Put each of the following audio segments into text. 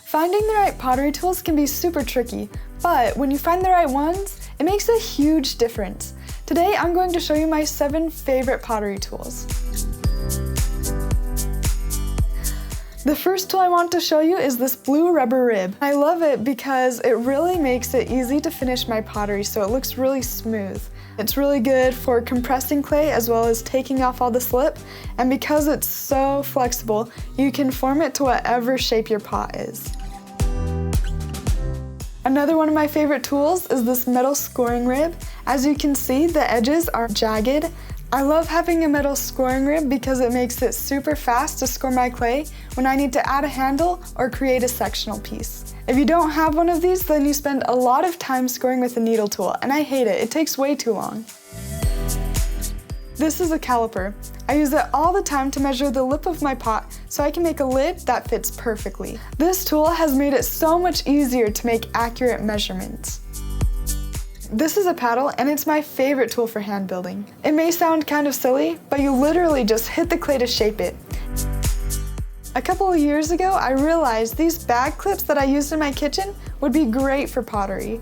Finding the right pottery tools can be super tricky, but when you find the right ones, it makes a huge difference. Today, I'm going to show you my 7 favorite pottery tools. The first tool I want to show you is this blue rubber rib. I love it because it really makes it easy to finish my pottery so it looks really smooth. It's really good for compressing clay as well as taking off all the slip, and because it's so flexible, you can form it to whatever shape your pot is. Another one of my favorite tools is this metal scoring rib. As you can see, the edges are jagged. I love having a metal scoring rib because it makes it super fast to score my clay when I need to add a handle or create a sectional piece. If you don't have one of these, then you spend a lot of time scoring with a needle tool, and I hate it. It takes way too long. This is a caliper. I use it all the time to measure the lip of my pot so I can make a lid that fits perfectly. This tool has made it so much easier to make accurate measurements. This is a paddle, and it's my favorite tool for hand building. It may sound kind of silly, but you literally just hit the clay to shape it. A couple of years ago, I realized these bag clips that I used in my kitchen would be great for pottery.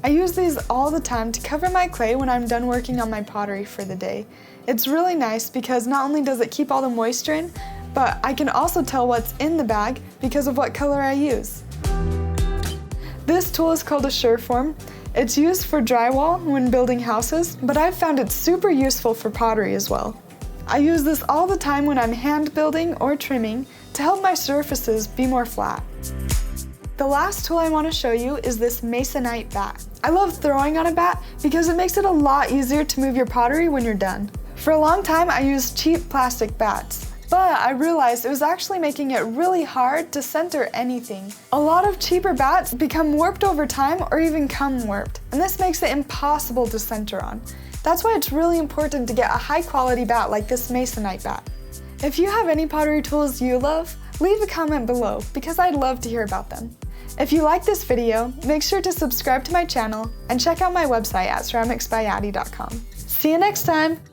I use these all the time to cover my clay when I'm done working on my pottery for the day. It's really nice because not only does it keep all the moisture in, but I can also tell what's in the bag because of what color I use. This tool is called a Sureform. It's used for drywall when building houses, but I've found it super useful for pottery as well. I use this all the time when I'm hand building or trimming to help my surfaces be more flat. The last tool I want to show you is this Masonite bat. I love throwing on a bat because it makes it a lot easier to move your pottery when you're done. For a long time, I used cheap plastic bats, but I realized it was actually making it really hard to center anything. A lot of cheaper bats become warped over time or even come warped, and this makes it impossible to center on. That's why it's really important to get a high quality bat like this Masonite bat. If you have any pottery tools you love, leave a comment below because I'd love to hear about them. If you like this video, make sure to subscribe to my channel and check out my website at ceramicsbyaddie.com. See you next time!